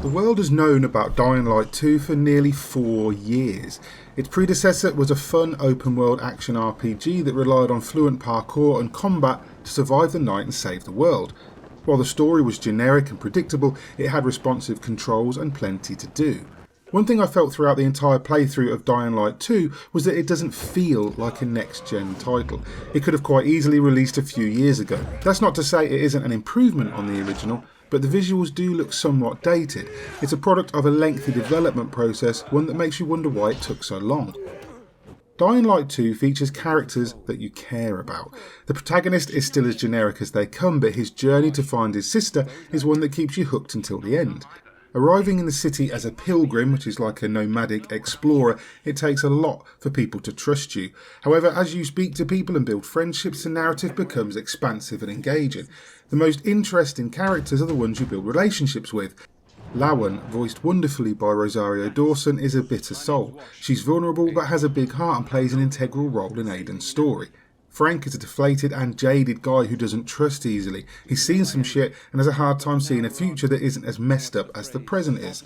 The world has known about Dying Light 2 for nearly 4 years. Its predecessor was a fun open-world action RPG that relied on fluent parkour and combat to survive the night and save the world. While the story was generic and predictable, it had responsive controls and plenty to do. One thing I felt throughout the entire playthrough of Dying Light 2 was that it doesn't feel like a next-gen title. It could have quite easily released a few years ago. That's not to say it isn't an improvement on the original, but the visuals do look somewhat dated. It's a product of a lengthy development process, one that makes you wonder why it took so long. Dying Light 2 features characters that you care about. The protagonist is still as generic as they come, but his journey to find his sister is one that keeps you hooked until the end. Arriving in the city as a pilgrim, which is like a nomadic explorer, it takes a lot for people to trust you. However, as you speak to people and build friendships, the narrative becomes expansive and engaging. The most interesting characters are the ones you build relationships with. Lawan, voiced wonderfully by Rosario Dawson, is a bitter soul. She's vulnerable but has a big heart and plays an integral role in Aiden's story. Frank is a deflated and jaded guy who doesn't trust easily. He's seen some shit and has a hard time seeing a future that isn't as messed up as the present is.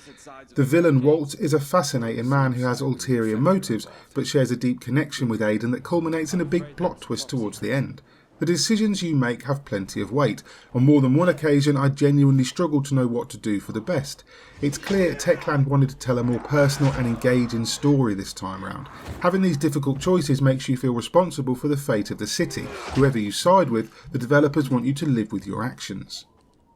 The villain Walt is a fascinating man who has ulterior motives but shares a deep connection with Aiden that culminates in a big plot twist towards the end. The decisions you make have plenty of weight. On more than one occasion, I genuinely struggled to know what to do for the best. It's clear Techland wanted to tell a more personal and engaging story this time round. Having these difficult choices makes you feel responsible for the fate of the city. Whoever you side with, the developers want you to live with your actions.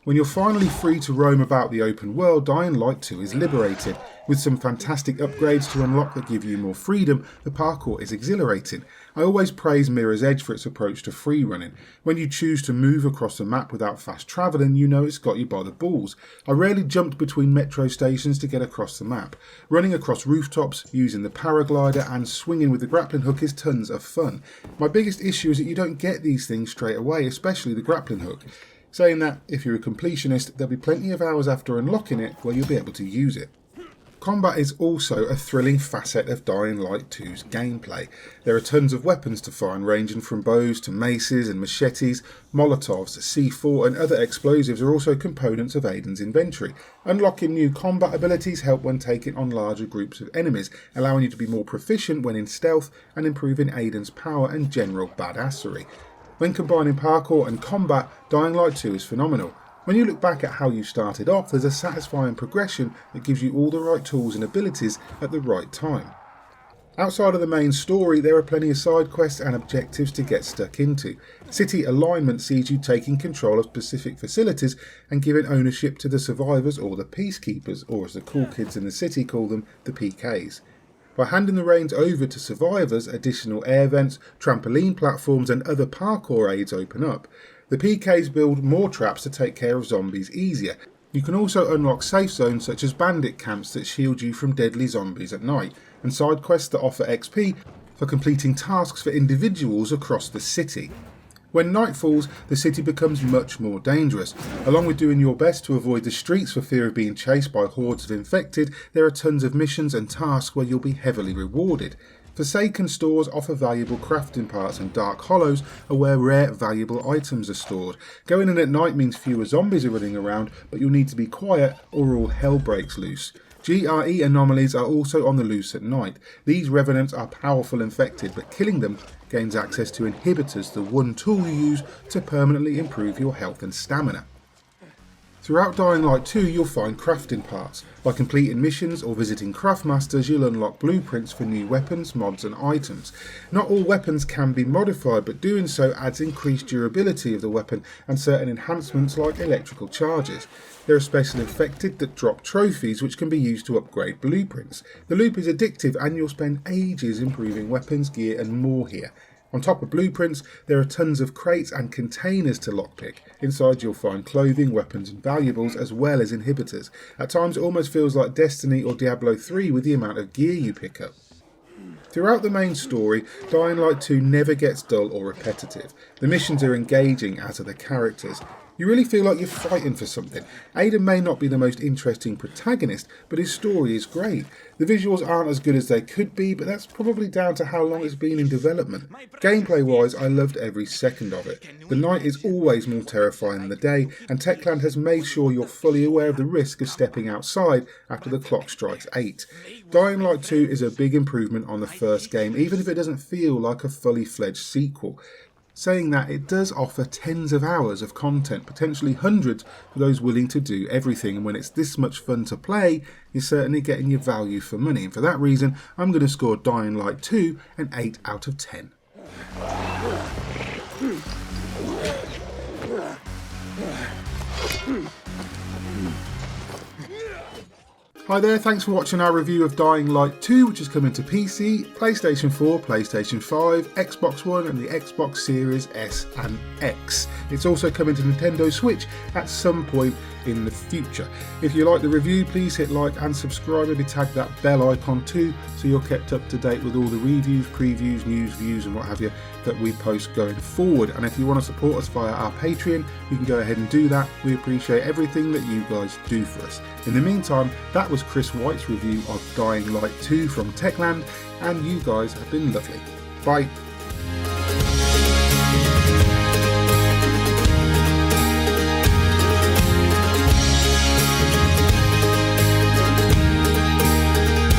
When you're finally free to roam about the open world, Dying Light 2 is liberating. With some fantastic upgrades to unlock that give you more freedom, the parkour is exhilarating. I always praise Mirror's Edge for its approach to free running. When you choose to move across the map without fast travelling, you know it's got you by the balls. I rarely jumped between metro stations to get across the map. Running across rooftops, using the paraglider and swinging with the grappling hook is tons of fun. My biggest issue is that you don't get these things straight away, especially the grappling hook. Saying that, if you're a completionist, there'll be plenty of hours after unlocking it where you'll be able to use it. Combat is also a thrilling facet of Dying Light 2's gameplay. There are tons of weapons to find, ranging from bows to maces and machetes. Molotovs, C4 and other explosives are also components of Aiden's inventory. Unlocking new combat abilities help when taking on larger groups of enemies, allowing you to be more proficient when in stealth and improving Aiden's power and general badassery. When combining parkour and combat, Dying Light 2 is phenomenal. When you look back at how you started off, there's a satisfying progression that gives you all the right tools and abilities at the right time. Outside of the main story, there are plenty of side quests and objectives to get stuck into. City alignment sees you taking control of specific facilities and giving ownership to the survivors or the peacekeepers, or as the cool kids in the city call them, the PKs. By handing the reins over to survivors, additional air vents, trampoline platforms and other parkour aids open up. The PKs build more traps to take care of zombies easier. You can also unlock safe zones such as bandit camps that shield you from deadly zombies at night, and side quests that offer XP for completing tasks for individuals across the city. When night falls, the city becomes much more dangerous. Along with doing your best to avoid the streets for fear of being chased by hordes of infected, there are tons of missions and tasks where you'll be heavily rewarded. Forsaken stores offer valuable crafting parts, and dark hollows are where rare valuable items are stored. Going in at night means fewer zombies are running around, but you'll need to be quiet or all hell breaks loose. GRE anomalies are also on the loose at night. These revenants are powerful infected, but killing them gains access to inhibitors, the one tool you use to permanently improve your health and stamina. Throughout Dying Light 2 you'll find crafting parts. By completing missions or visiting craftmasters you'll unlock blueprints for new weapons, mods and items. Not all weapons can be modified, but doing so adds increased durability of the weapon and certain enhancements like electrical charges. There are special infected that drop trophies which can be used to upgrade blueprints. The loop is addictive and you'll spend ages improving weapons, gear and more here. On top of blueprints, there are tons of crates and containers to lockpick. Inside you'll find clothing, weapons and valuables as well as inhibitors. At times it almost feels like Destiny or Diablo 3 with the amount of gear you pick up. Throughout the main story, Dying Light 2 never gets dull or repetitive. The missions are engaging, as are the characters. You really feel like you're fighting for something. Aiden may not be the most interesting protagonist, but his story is great. The visuals aren't as good as they could be, but that's probably down to how long it's been in development. Gameplay wise, I loved every second of it. The night is always more terrifying than the day, and Techland has made sure you're fully aware of the risk of stepping outside after the clock strikes 8. Dying Light 2 is a big improvement on the first game, even if it doesn't feel like a fully fledged sequel. Saying that, it does offer tens of hours of content, potentially hundreds for those willing to do everything, and when it's this much fun to play, you're certainly getting your value for money, and for that reason I'm going to score Dying Light 2 an 8 out of 10. Hi there, thanks for watching our review of Dying Light 2, which is coming to PC, PlayStation 4, PlayStation 5, Xbox One and the Xbox Series S and X. It's also coming to Nintendo Switch at some point in the future. If you like the review, please hit like and subscribe, maybe tag that bell icon too, so you're kept up to date with all the reviews, previews, news, views and what have you that we post going forward. And if you want to support us via our Patreon, you can go ahead and do that. We appreciate everything that you guys do for us. In the meantime, that was Chris White's review of Dying Light 2 from Techland, and you guys have been lovely. Bye.